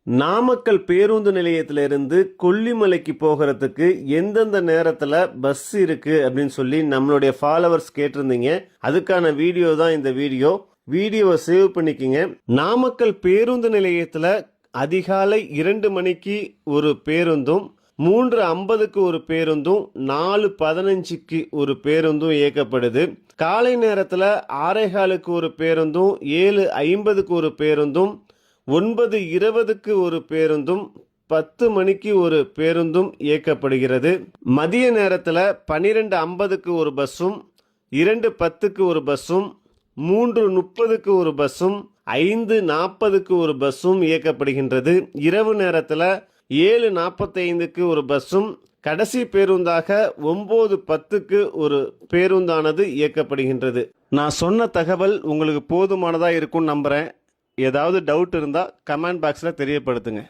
நாமக்கல் பேருந்து நிலையத்திலிருந்து கொல்லிமலைக்கு போகிறதுக்கு எந்தெந்த நேரத்தில் பஸ் இருக்கு அப்படின்னு சொல்லி நம்மளுடைய ஃபாலோவர்ஸ் கேட்டிருந்தீங்க. அதுக்கான வீடியோ தான் இந்த வீடியோவை சேவ் பண்ணிக்கிங்க. நாமக்கல் பேருந்து நிலையத்தில் அதிகாலை 2 மணிக்கு ஒரு பேருந்தும் 3:50க்கு ஒரு பேருந்தும் 4:15க்கு ஒரு பேருந்தும் இயக்கப்படுது. காலை நேரத்தில் 6:15க்கு ஒரு பேருந்தும் 7:50க்கு ஒரு பேருந்தும் 9:20க்கு ஒரு பேருந்தும் 10 மணிக்கு ஒரு பேருந்தும் இயக்கப்படுகிறது. மதிய நேரத்தில் 12:50க்கு ஒரு பஸ்ஸும் 2:10க்கு ஒரு பஸ்ஸும் 3:30க்கு ஒரு பஸ்ஸும் 5:40க்கு ஒரு பஸ்ஸும் இயக்கப்படுகின்றது. இரவு நேரத்தில் 7:45க்கு ஒரு பஸ்ஸும் கடைசி பேருந்தாக 9:10க்கு ஒரு பேருந்தானது இயக்கப்படுகின்றது. நான் சொன்ன தகவல் உங்களுக்கு போதுமானதாக இருக்கும்னு நம்புகிறேன். ஏதாவது டவுட் இருந்தால் கமெண்ட் பாக்ஸில் தெரியப்படுத்துங்க.